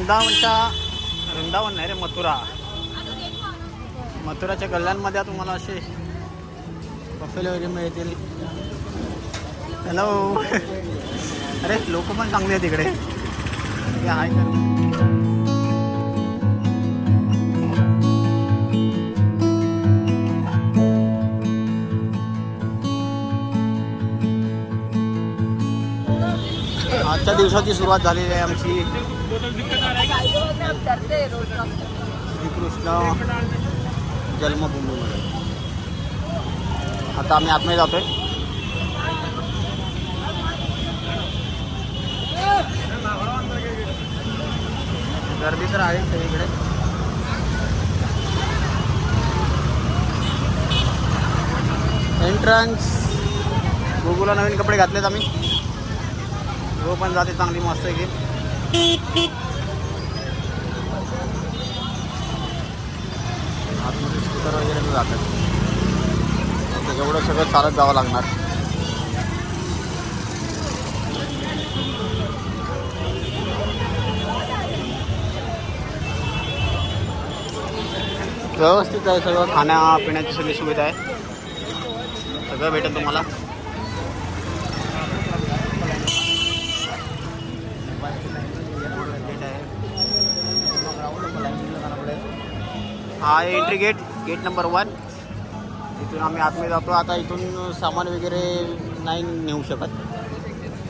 वृंदावन नाही रे, मथुराच्या गल्ल्यांमध्ये तुम्हाला असे बफेले वगैरे मिळतील. हॅलो. अरे लोक पण चांगले आहेत तिकडे. हाय कर. आजच्या दिवसाची सुरुवात झालेली आहे आमची श्रीकृष्ण जन्मभूमीमध्ये. आता आम्ही आतमध्ये जातोय. गर्दी तर आहे सगळीकडे. एंट्रन्स. गोगूला नवीन कपडे घातलेत आम्ही. गो पण जाते चांगली मस्त आहे की. आतमध्ये स्कूटर वगैरे जातात. एवढं सगळं चालत जावं लागणार. व्यवस्थित आहे सगळं. खाण्यापिण्याची सगळी सुविधा आहे. सगळं भेटेल तुम्हाला. हा आहे एंट्री गेट. Gate number 1. इथून आम्ही आतमध्ये जातो. आता इथून सामान वगैरे नाही नेऊ शकत.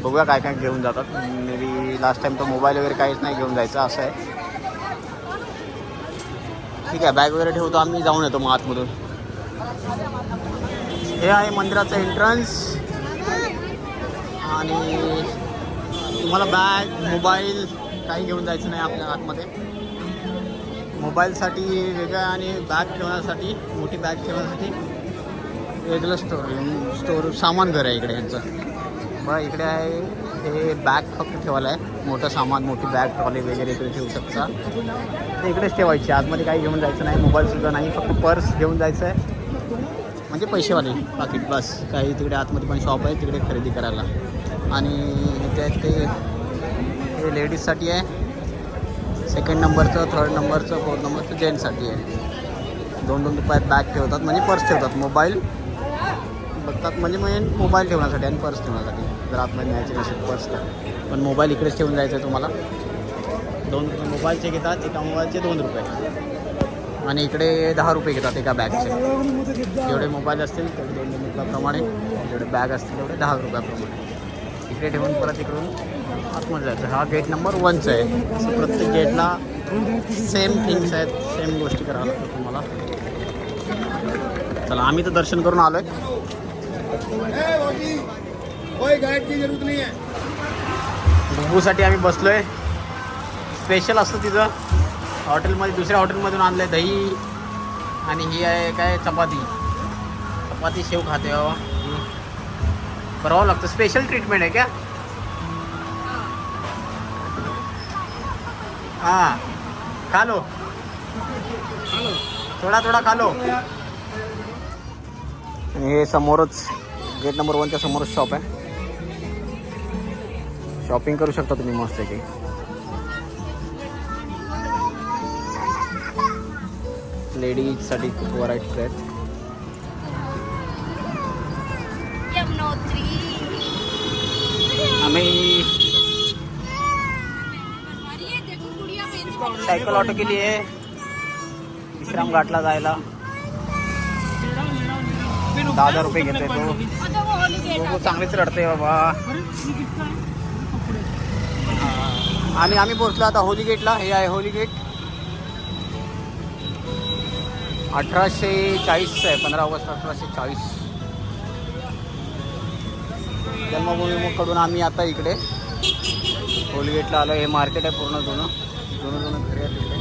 बघूया काय काय घेऊन जातात. मे बी लास्ट टाईम तो मोबाईल वगैरे काहीच नाही घेऊन जायचं असं आहे. ठीक आहे, बॅग वगैरे ठेवतो आम्ही. जाऊन येतो मग आतमधून. हे आहे मंदिराचं एंट्रन्स. आणि तुम्हाला बॅग मोबाईल काही घेऊन जायचं नाही आपल्या आतमध्ये. मोबाईलसाठी वेगळं आणि बॅग ठेवण्यासाठी, मोठी बॅग ठेवण्यासाठी वेगळं स्टोर सामान घर आहे इकडे यांचं. बघा इकडे आहे. हे बॅग फक्त ठेवायला आहे. मोठं सामान, मोठी बॅग ट्रॉली वगैरे इकडे ठेवू शकता. ते इकडेच ठेवायची. आतमध्ये काही घेऊन जायचं नाही. मोबाईलसुद्धा नाही. फक्त पर्स घेऊन जायचं आहे. म्हणजे पैसेवाले पाकिट बस. काही तिकडे आतमध्ये पण शॉप आहे तिकडे खरेदी करायला. आणि इथे ते हे लेडीजसाठी आहे. 2nd नंबरचं, 3rd नंबरचं, 4th नंबरचं जेंट्ससाठी आहे. 2-2 रुपयात बॅग ठेवतात. म्हणजे पर्स ठेवतात. मोबाईल बघतात म्हणजे मोबाईल ठेवण्यासाठी आणि पर्स ठेवण्यासाठी. जर आतमध्ये न्यायचे नसेल पर्स तर. पण मोबाईल इकडेच ठेवून जायचं आहे तुम्हाला. 2 मोबाईलचे घेतात. एका मोबाईलचे 2 रुपये. आणि इकडे 10 रुपये घेतात एका बॅगचे. जेवढे मोबाईल असतील तेवढे 2 रुपयाप्रमाणे. जेवढे बॅग असतील तेवढे 10 रुपयाप्रमाणे. इकडे ठेवून परत इकडून आतमध्ये जायचं. हा गेट नंबर 1चा आहे. असं प्रत्येक गेटला सेम थिंग्स आहेत. सेम गोष्टी कराव्या लागतात तुम्हाला. चला आम्ही तर दर्शन करून आलो आहे. बुबूसाठी आम्ही बसलो आहे. स्पेशल असतं तिथं हॉटेलमध्ये. दुसऱ्या हॉटेलमधून आणलं आहे दही. आणि ही आहे काय चपाती शेव खाते हो. करावं लागतं. स्पेशल ट्रीटमेंट आहे क्या? हाँ खा लो थोडा खा लो. हे समोरच गेट नंबर 1च्या समोरच शॉप आहे. शॉपिंग करू शकता तुम्ही मस्त आहे. लेडीजसाठी खूप व्हरायटी आहेत. आम्ही सायकल ऑटो केली आहे विश्राम घाटला जायला. 10,000 रुपये घेतोय तो. चांगलीच रडते बाबा. आणि आम्ही पोहोचलो आता होली गेटला. हे आहे होली गेट. 1840 आहे. 15 ऑगस्ट 1840 जन्मभूमीकडून आम्ही आता इकडे होली गेटला आलो. हे मार्केट आहे पूर्ण जुनं घरी आहे तिकडे.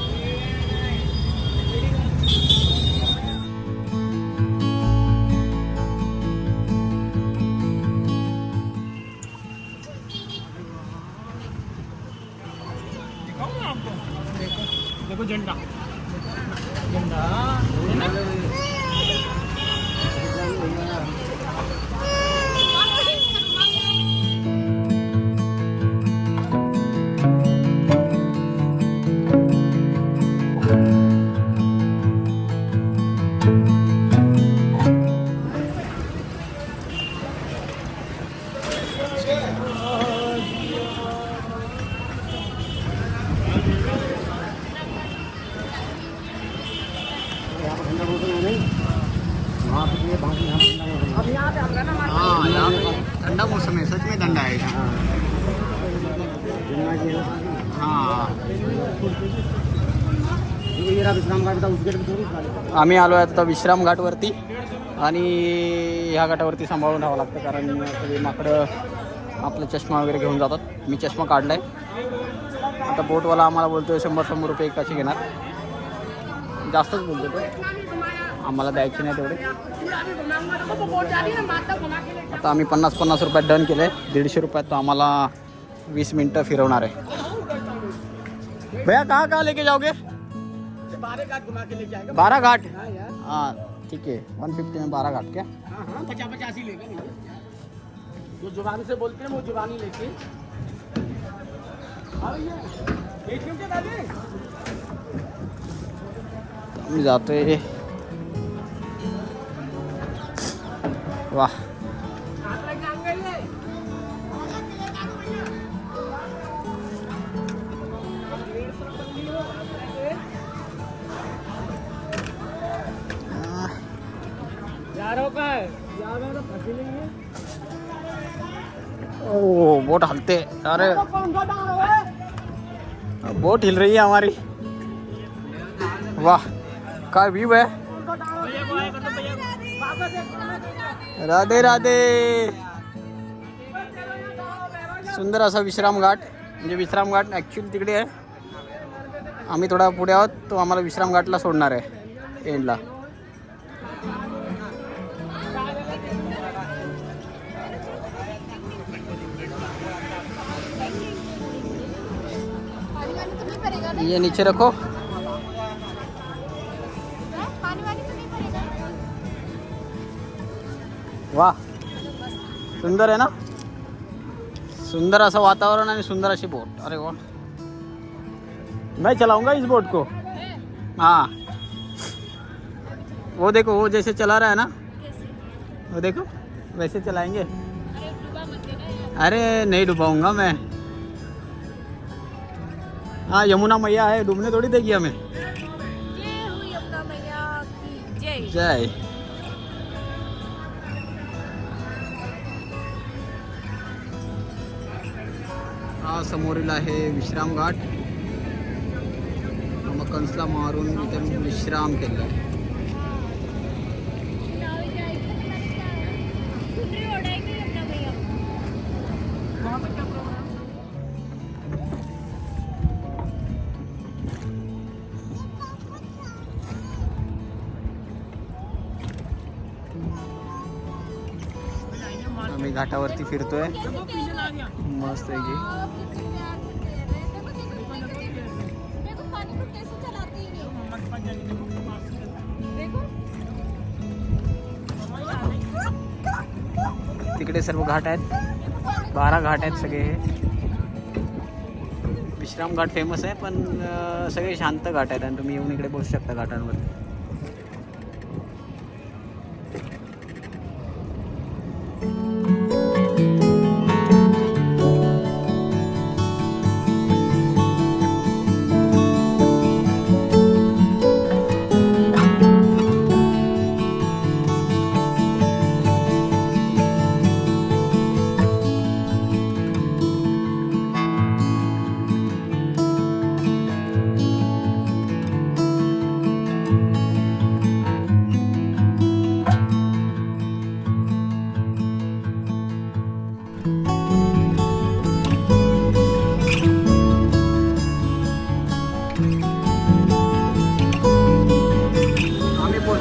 देखो झंडा आम्ही आलो आहे आता विश्राम घाटवरती आणि ह्या घाटावरती सांभाळून राहावं लागतं कारण सगळी माकडं आपला चष्मा वगैरे घेऊन जातात. मी चष्मा काढला आहे. आता बोटवाला आम्हाला बोलतो 100 रुपये एकाचे घेणार. जास्तच बोलतो तो, आम्हाला द्यायचे नाही तेवढे. आता आम्ही 50 रुपयात डन केलं आहे. 150 रुपयात तो आम्हाला 20 मिनटं फिरवणार आहे. भैया कहाँ लेके जाओगे? 12 घाट घुमा के ले जाएगा. 12 घाट. हाँ यार. हाँ ठीक है. 150 में 12 घाट क्या? हाँ 50 ही लेगा नहीं. जो जुबान से बोलते हैं वो जुबानी लेके. मी जातोय. वाह ओ बोट हलते. अरे बोट हिल रही है हमारी. वाह काय व्यू है. राधे राधे. सुंदर असा विश्राम घाट. म्हणजे विश्राम घाट ॲक्च्युली तिकडे आहे. आम्ही थोडा पुढे आहोत. तो आम्हाला विश्राम घाटला सोडणार आहे एंडला. ये नीचे रखो. वाह सुंदर आहे ना. सुंदर असं वातावरण आणि सुंदर अशी बोट. अरे वाह. मैं चलाऊंगा इस बोट को. हाँ वो देखो वो जैसे चला रहा है ना वो देखो वैसे चलाएंगे. अरे नहीं डुबाऊंगा मैं. हाँ यमुना मैया है, डूबने थोड़ी देगी हमें. जय. हा समोरील आहे विश्राम घाट. मग कंसला मारून इथे विश्राम केला आहे. आम्ही घाटावरती फिरतोय मस्त आहे की. तिकडे सर्व घाट आहेत. 12 घाट आहेत सगळे. हे विश्राम घाट फेमस आहे पण सगळे शांत घाट आहेत आणि तुम्ही येऊन इकडे बसू शकता घाटांवर.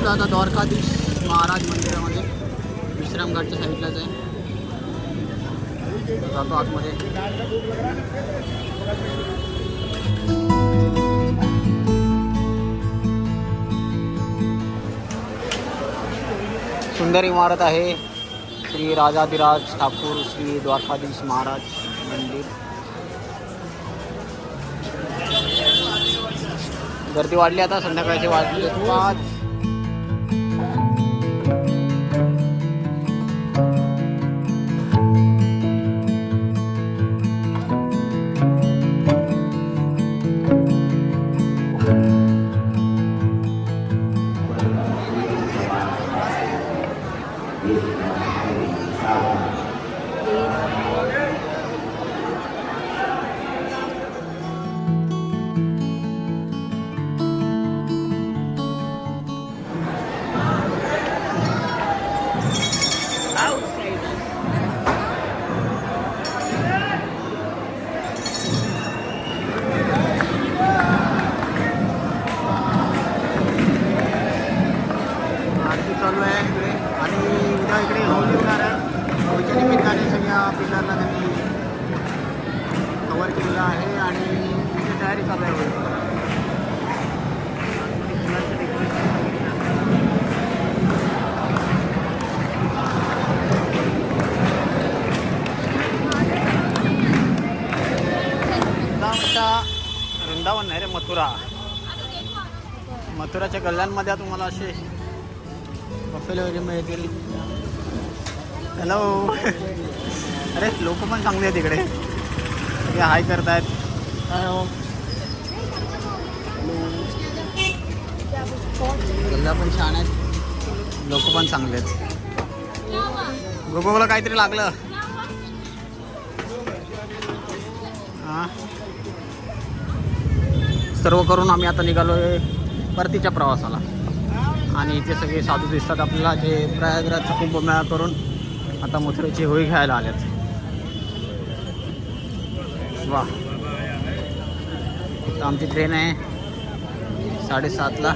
आता द्वारकाधीश महाराज मंदिरामध्ये विश्राम घाटच्या साईडलाच आहे. जातो आतमध्ये. सुंदर इमारत आहे. श्री राजाधिराज ठाकूर श्री द्वारकाधीश महाराज मंदिर. गर्दी वाढली आता. संध्याकाळचे वाजले 5. वृंदावन नाही रे, मथुरा. मथुराच्या गल्ल्यांमध्ये तुम्हाला असे बफेलो वगैरे मिळतील. हॅलो. अरे लोक पण चांगले आहेत तिकडे, ते हाय करतायत. गल्ल्या पण छान आहेत, लोक पण चांगले आहेत. गोगोला काहीतरी लागलं. हां, सर्व करून आम्ही आता निघालोय परतीच्या प्रवासाला. आणि इथे सगळे साधू दिसतात आपल्याला, जे प्रयागराजचा कुंभमेळा करून आता मथुरेची होळी घ्यायला आल्यात. वा, तर आमची ट्रेन आहे 7:30ला.